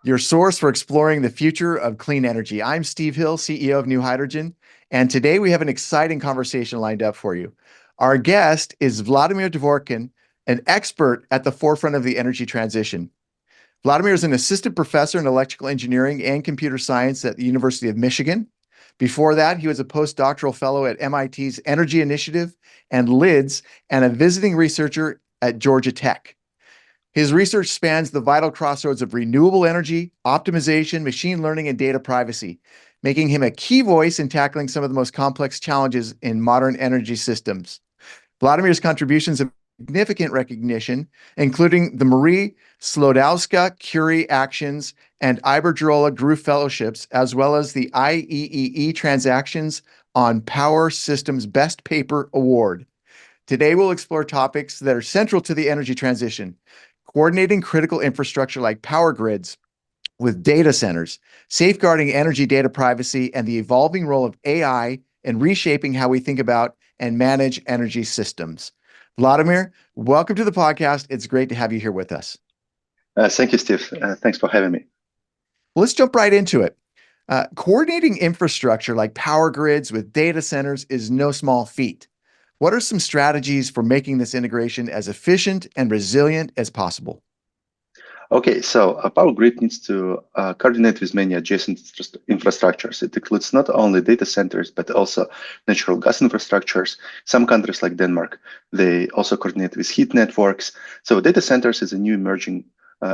your source for exploring the future of clean energy. I'm Steve Hill, CEO of New Hydrogen, and today we have an exciting conversation lined up for you. Our guest is Vladimir Dvorkin, an expert at the forefront of the energy transition. Vladimir is an assistant professor in electrical engineering and computer science at the University of Michigan. Before that, he was a postdoctoral fellow at MIT's Energy Initiative and LIDS, and a visiting researcher at Georgia Tech. His research spans the vital crossroads of renewable energy, optimization, machine learning, and data privacy, making him a key voice in tackling some of the most complex challenges in modern energy systems. Vladimir's contributions have significant recognition, including the Marie Sklodowska-Curie Actions and Iberdrola Group Fellowships, as well as the IEEE Transactions on Power Systems Best Paper Award. Today, we'll explore topics that are central to the energy transition: coordinating critical infrastructure like power grids with data centers, safeguarding energy data privacy, and the evolving role of AI in reshaping how we think about and manage energy systems. Vladimir, welcome to the podcast. It's great to have you here with us. Thank you, Steve. Thanks for having me. Well, let's jump right into it. Coordinating infrastructure like power grids with data centers is no small feat. What are some strategies for making this integration as efficient and resilient as possible? Okay, so a power grid needs to coordinate with many adjacent infrastructures. It includes not only data centers, but also natural gas infrastructures. Some countries like Denmark, they also coordinate with heat networks. So data centers is a new emerging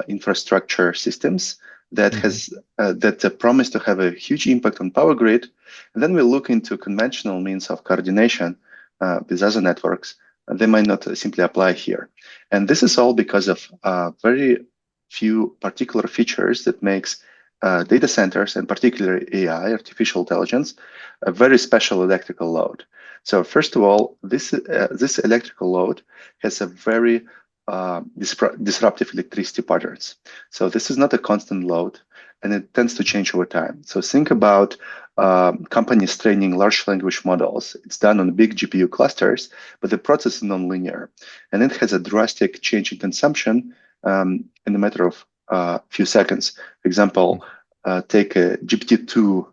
infrastructure systems that promise to have a huge impact on power grid. And then we look into conventional means of coordination with other networks. They might not simply apply here. And this is all because of very few particular features that makes data centers, and particularly AI, artificial intelligence, a very special electrical load. So first of all, this electrical load has a very disruptive electricity patterns. So this is not a constant load, and it tends to change over time. So think about companies training large language models. It's done on big GPU clusters, but the process is non-linear, and it has a drastic change in consumption in a matter of few seconds. For example, take a GPT-2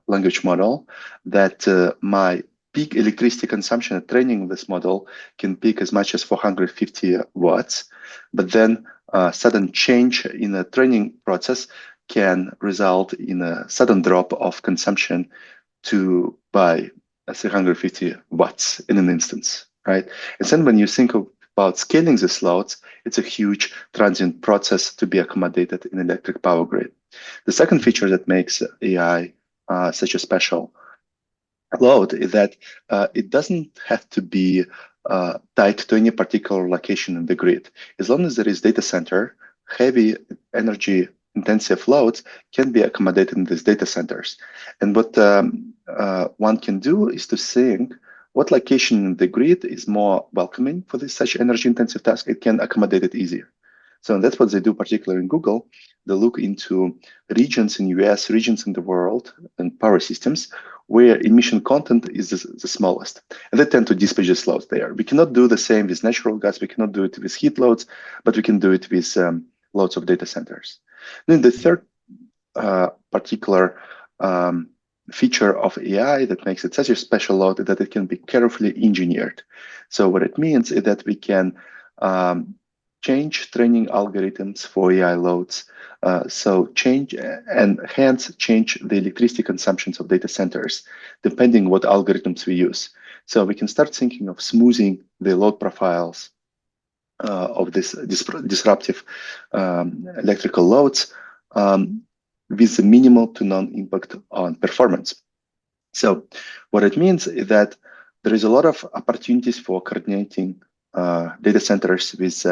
language model that my peak electricity consumption at training this model can peak as much as 450 watts, but then sudden change in the training process can result in a sudden drop of consumption by 350 watts in an instance, right? And then when you think about scaling these loads, it's a huge transient process to be accommodated in electric power grid. The second feature that makes AI such a special load is that it doesn't have to be tied to any particular location in the grid. As long as there is data center, heavy energy intensive loads can be accommodated in these data centers. And what one can do is to think what location in the grid is more welcoming for this such energy intensive task. It can accommodate it easier. So that's what they do, particularly in Google. They look into regions in US, regions in the world, and power systems where emission content is the smallest. And they tend to dispatch these loads there. We cannot do the same with natural gas. We cannot do it with heat loads, but we can do it with loads of data centers. Then the third particular feature of AI that makes it such a special load is that it can be carefully engineered. So what it means is that we can change training algorithms for AI loads, so change and hence change the electricity consumptions of data centers, depending what algorithms we use. So we can start thinking of smoothing the load profiles of this disruptive electrical loads with the minimal to non-impact on performance. So what it means is that there is a lot of opportunities for coordinating data centers with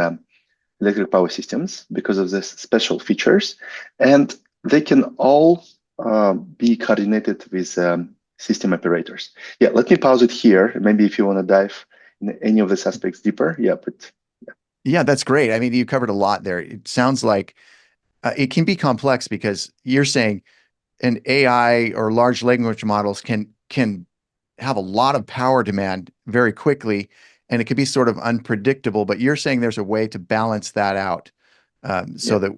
electric power systems because of these special features, and they can all be coordinated with system operators. Yeah, let me pause it here. Maybe if you want to dive in any of these aspects deeper. Yeah, that's great. I mean, you covered a lot there. It sounds like it can be complex because you're saying an AI or large language models can have a lot of power demand very quickly, and it could be sort of unpredictable. But you're saying there's a way to balance that out, so Yeah. that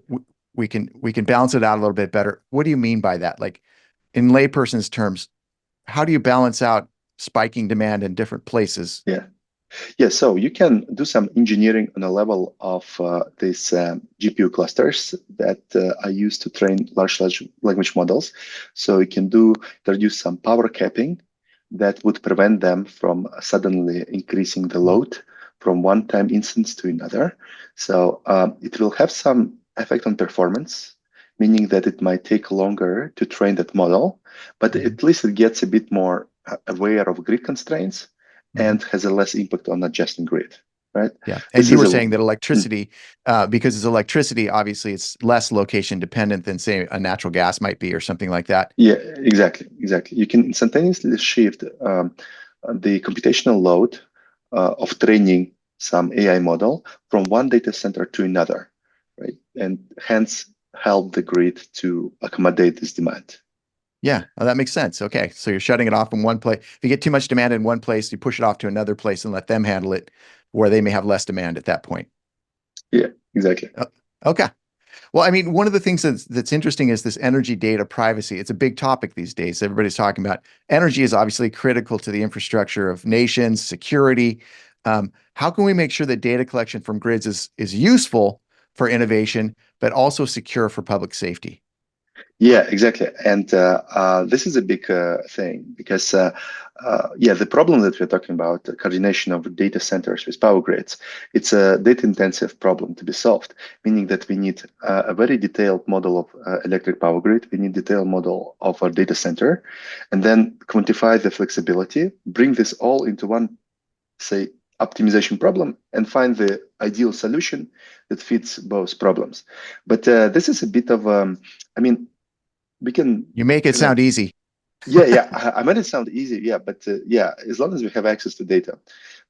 we can balance it out a little bit better. What do you mean by that? Like in layperson's terms, how do you balance out spiking demand in different places? Yeah. Yeah, so you can do some engineering on a level of these GPU clusters that are used to train large language models. So you can introduce some power capping that would prevent them from suddenly increasing the load from one time instance to another. So it will have some effect on performance, meaning that it might take longer to train that model, but Mhm. at least it gets a bit more aware of grid constraints Mhm. and has a less impact on adjusting grid, right? Yeah. And This you is were a saying that mm, electricity, because it's electricity, obviously it's less location dependent than, say, a natural gas might be or something like that. yeah, exactly. You can instantaneously shift the computational load of training some AI model from one data center to another, right? And hence help the grid to accommodate this demand. Yeah, well, that makes sense. Okay. So you're shutting it off in one place. If you get too much demand in one place, you push it off to another place and let them handle it where they may have less demand at that point. Yeah, exactly. Uh, Okay. Well, I mean, one of the things that's interesting is this energy data privacy. It's a big topic these days. Everybody's talking about energy is obviously critical to the infrastructure of nations, security. How can we make sure that data collection from grids is useful for innovation, but also secure for public safety? Yeah, exactly. And this is a big thing because, yeah, the problem that we're talking about, the coordination of data centers with power grids, it's a data intensive problem to be solved, meaning that we need a very detailed model of electric power grid. We need detailed model of our data center, and then quantify the flexibility, bring this all into one, say, optimization problem and find the ideal solution that fits both problems. But this is a bit of, I mean, we can You make it kind of sound easy. yeah. I made it sound easy, yeah, but yeah, as long as we have access to data.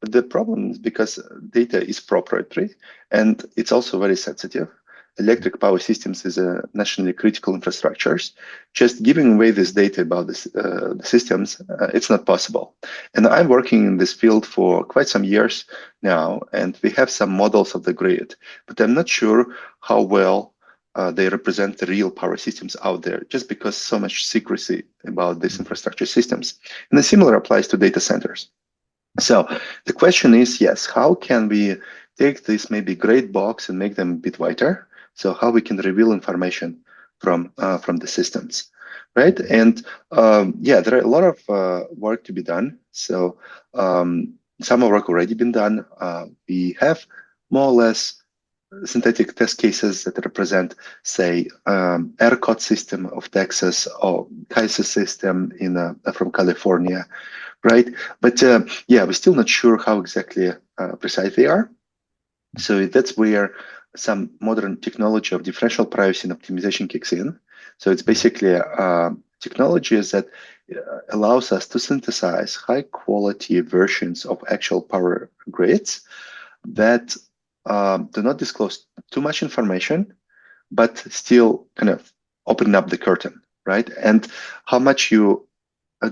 But the problem is because data is proprietary and it's also very sensitive. Electric power systems is a nationally critical infrastructures. Just giving away this data about the systems, it's not possible. And I'm working in this field for quite some years now, and we have some models of the grid, but I'm not sure how well they represent the real power systems out there just because so much secrecy about these infrastructure systems. And the similar applies to data centers. So the question is, yes, how can we take this maybe gray box and make them a bit whiter? So how we can reveal information from the systems, right? And yeah, there are a lot of work to be done. So some of work already been done. We have more or less synthetic test cases that represent, say, ERCOT system of Texas or Kaiser system in from California, right? But yeah, we're still not sure how exactly precise they are. So that's where some modern technology of differential privacy and optimization kicks in. So it's basically technologies that allows us to synthesize high quality versions of actual power grids that do not disclose too much information, but still kind of open up the curtain, right? And how much you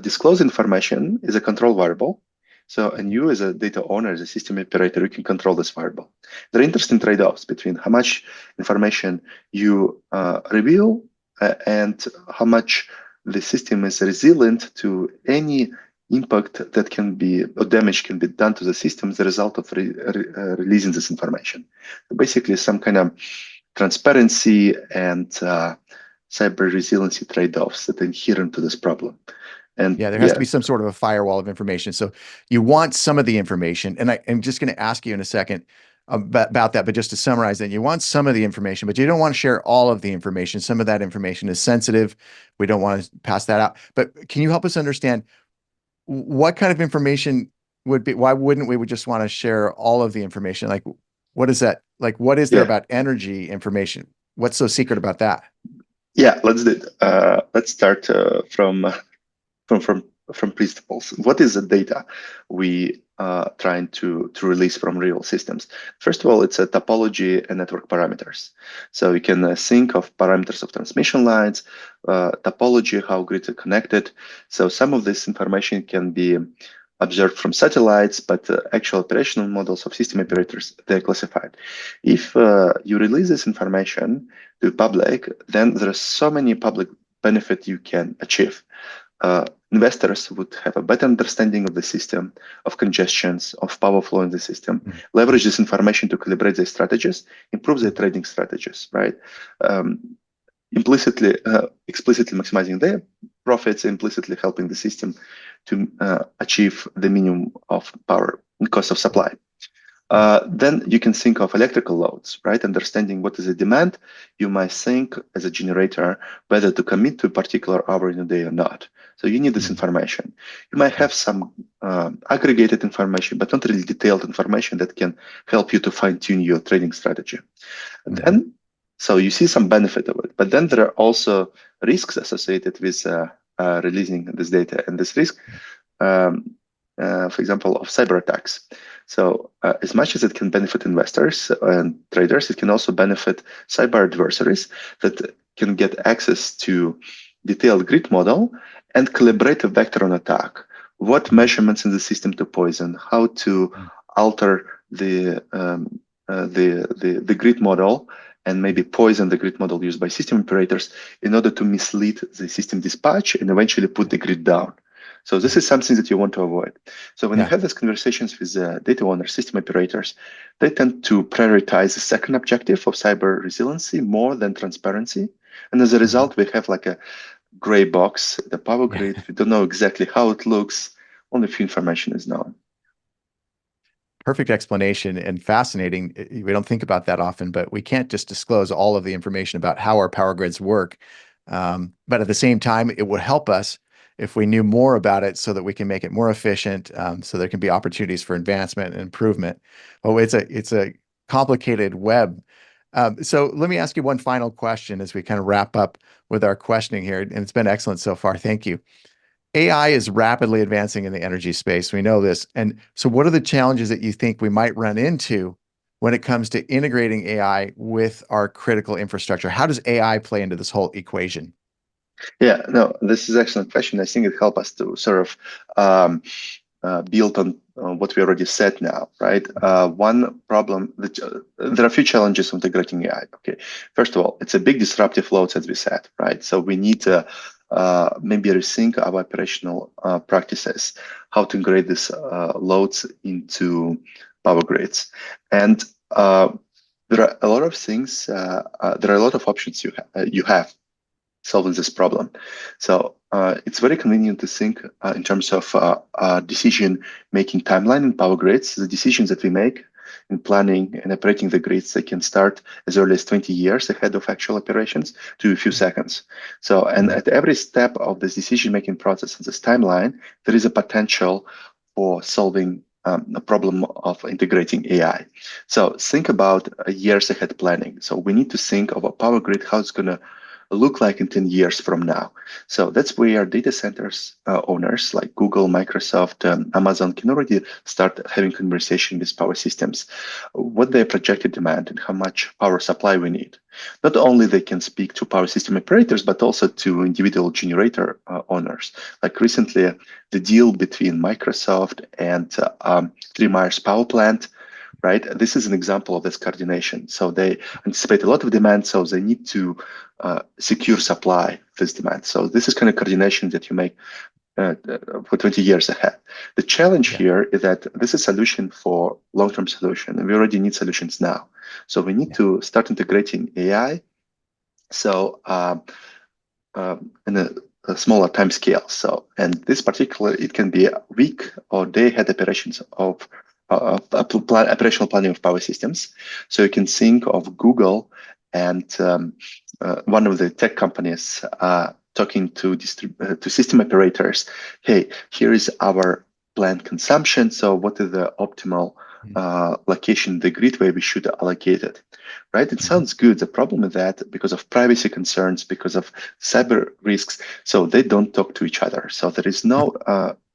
disclose information is a control variable. So, and you as a data owner, as a system operator, you can control this variable. There are interesting trade-offs between how much information you reveal and how much the system is resilient to any impact that can be or damage can be done to the system as a result of releasing this information. So basically, some kind of transparency and cyber resiliency trade-offs that are inherent to this problem. And Yeah, there has to yeah, be some sort of a firewall of information. So you want some of the information, and I'm just going to ask you in a second about that, but just to summarize that, you want some of the information, but you don't want to share all of the information. Some of that information is sensitive. We don't want to pass that out. But can you help us understand what kind of information would be, why wouldn't we would just want to share all of the information? Like, what is that? Like, what is there yeah, about energy information? What's so secret about that? yeah. Let's do it. Let's start from from from principles. What is the data we trying to release from real systems? First of all, it's a topology and network parameters. So you can think of parameters of transmission lines, topology, how grids are connected. So some of this information can be observed from satellites, but actual operational models of system operators, they're classified. If you release this information to public, then there are so many public benefit you can achieve. Investors would have a better understanding of the system, of congestions, of power flow in the system, leverage this information to calibrate their strategies, improve their trading strategies, right? Explicitly maximizing their profits, implicitly helping the system to achieve the minimum of power and cost of supply. Then you can think of electrical loads, right? Understanding what is the demand, you might think as a generator whether to commit to a particular hour in a day or not. So you need this information. You might have some aggregated information, but not really detailed information that can help you to fine tune your trading strategy. Then, so you see some benefit of it, but then there are also risks associated with releasing this data, and this risk, for example, of cyber attacks. So as much as it can benefit investors and traders, it can also benefit cyber adversaries that can get access to detailed grid model and calibrate a vector on attack. What measurements in the system to poison, how to alter the grid model and maybe poison the grid model used by system operators in order to mislead the system dispatch and eventually put the grid down. So this is something that you want to avoid. So when you have these conversations with data owners, system operators, they tend to prioritize the second objective of cyber resiliency more than transparency. And as a result, we have like a gray box, the power grid. We don't know exactly how it looks. Only few information is known. Perfect explanation and fascinating. We don't think about that often, but we can't just disclose all of the information about how our power grids work. But at the same time, it would help us if we knew more about it so that we can make it more efficient, so there can be opportunities for advancement and improvement. But it's a complicated web. So let me ask you one final question as we kind of wrap up with our questioning here. And it's been excellent so far. Thank you. AI is rapidly advancing in the energy space. We know this. And so what are the challenges that you think we might run into when it comes to integrating AI with our critical infrastructure? How does AI play into this whole equation? Yeah, no, this is an excellent question. I think it helps us to sort of build on what we already said now, right? One problem, there are a few challenges of integrating AI. Okay, first of all, it's a big disruptive load, as we said, right? So we need to maybe rethink our operational practices, how to integrate these loads into power grids. And there are a lot of things, there are a lot of options you have solving this problem. So it's very convenient to think in terms of decision-making timeline in power grids. The decisions that we make in planning and operating the grids, they can start as early as 20 years ahead of actual operations to a few seconds. So, and at every step of this decision-making process and this timeline, there is a potential for solving a problem of integrating AI. So think about years ahead planning. So we need to think of a power grid, how it's going to look like in 10 years from now. So that's where data centers owners like Google, Microsoft, Amazon can already start having conversation with power systems, what their projected demand and how much power supply we need. Not only they can speak to power system operators, but also to individual generator owners. Like recently, the deal between Microsoft and Three Mile Power Plant, right? This is an example of this coordination. So they anticipate a lot of demand, so they need to secure supply of this demand. So this is kind of coordination that you make for 20 years ahead. The challenge here is that this is a solution for long-term solution, and we already need solutions now. So we need to start integrating AI. So in a smaller time scale. So, and this particular, it can be a week or day ahead operations of operational planning of power systems. So you can think of Google and one of the tech companies talking to system operators. Hey, here is our planned consumption. So what is the optimal location, the grid where we should allocate it? Right? It sounds good. The problem is that because of privacy concerns, because of cyber risks, so they don't talk to each other. So there is no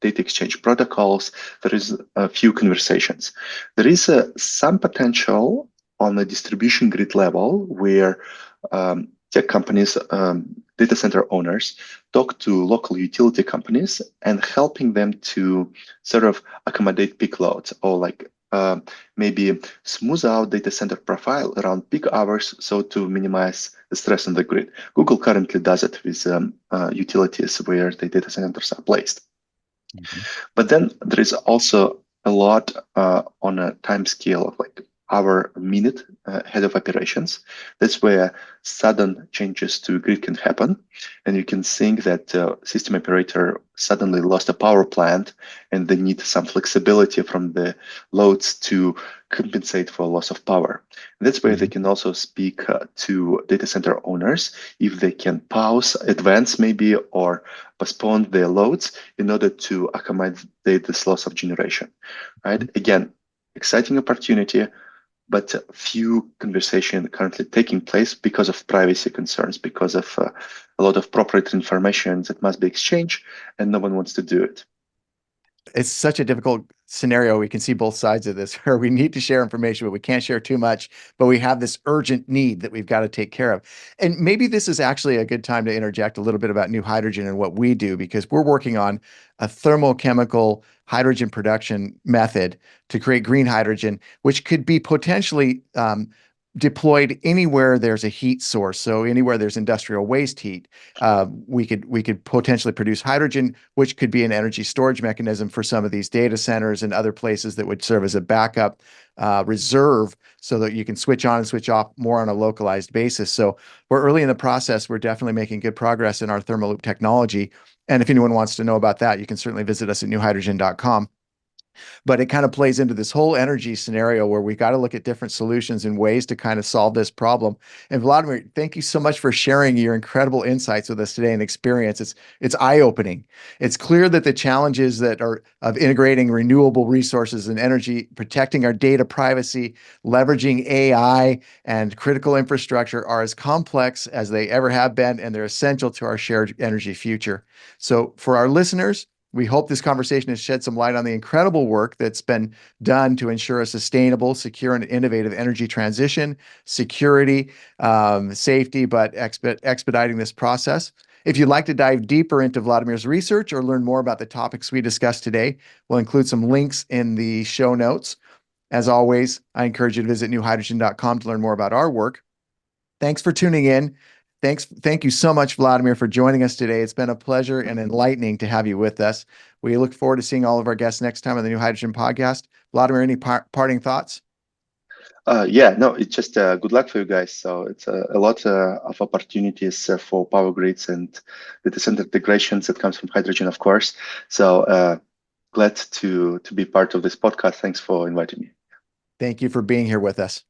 data exchange protocols. There is a few conversations. There is some potential on the distribution grid level where tech companies data center owners talk to local utility companies and helping them to sort of accommodate peak loads or like maybe smooth out data center profile around peak hours so to minimize the stress on the grid. Google currently does it with utilities where the data centers are placed. Mhm. But then there is also a lot on a time scale of like hour, minute head of operations. That's where sudden changes to grid can happen. And you can think that system operator suddenly lost a power plant and they need some flexibility from the loads to compensate for loss of power. That's where they Mhm. can also speak to data center owners if they can pause, advance maybe, or postpone their loads in order to accommodate this loss of generation, right? Again, exciting opportunity, but few conversation currently taking place because of privacy concerns, because of a lot of proprietary information that must be exchanged, and no one wants to do it. It's such a difficult scenario. We can see both sides of this where we need to share information, but we can't share too much. But we have this urgent need that we've got to take care of. And maybe this is actually a good time to interject a little bit about New Hydrogen and what we do, because we're working on a thermochemical hydrogen production method to create green hydrogen, which could be potentially deployed anywhere there's a heat source. So anywhere there's industrial waste heat, we could potentially produce hydrogen, which could be an energy storage mechanism for some of these data centers and other places that would serve as a backup reserve so that you can switch on and switch off more on a localized basis. So we're early in the process. We're definitely making good progress in our thermal loop technology. And if anyone wants to know about that, you can certainly visit us at newhydrogen.com. But it kind of plays into this whole energy scenario where we got to look at different solutions and ways to kind of solve this problem. And Vladimir, thank you so much for sharing your incredible insights with us today and experience. It's eye-opening. It's clear that the challenges that are of integrating renewable resources and energy, protecting our data privacy, leveraging AI and critical infrastructure are as complex as they ever have been, and they're essential to our shared energy future. So for our listeners, we hope this conversation has shed some light on the incredible work that's been done to ensure a sustainable, secure, and innovative energy transition, security, safety, but expediting this process. If you'd like to dive deeper into Vladimir's research or learn more about the topics we discussed today, we'll include some links in the show notes. As always, I encourage you to visit newhydrogen.com to learn more about our work. Thanks for tuning in. Thank you so much, Vladimir, for joining us today. It's been a pleasure and enlightening to have you with us. We look forward to seeing all of our guests next time on the New Hydrogen Podcast. Vladimir, any parting thoughts? Yeah, no, it's just good luck for you guys. So it's a lot of opportunities for power grids and data center integrations that comes from hydrogen, of course. So glad to be part of this podcast. Thanks for inviting me. Thank you for being here with us.